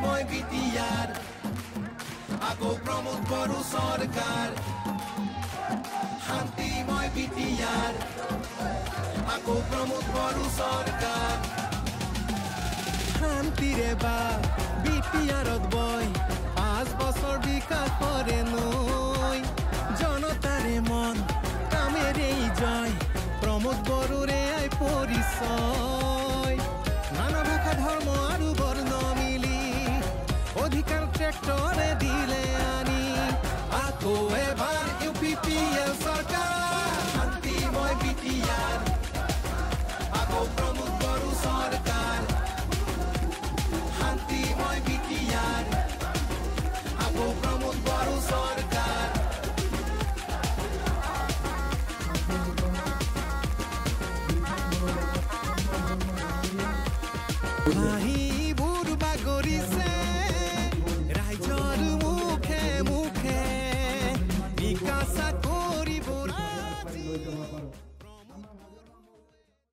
মই বিটিয়াৰ আকৌ প্ৰমোদ বড়ো চৰকাৰ শান্তি মই বিটিয়াৰ আকৌ প্ৰমোদ বড়ো চৰকাৰ শান্তিৰে বা বিটিয়াৰত বয় 5 বছৰ বিকাশ কৰে নৈ জনতাৰে মন কামেৰে জয় প্ৰমোদ বড়োৰে আই পৰিচয় নানা ভাষা ধৰ্ম আৰু বৰ্ণ মিলি অধিকাৰ ট্ৰেক্টৰে দিলে আনি আকৌ এবাৰ UPPL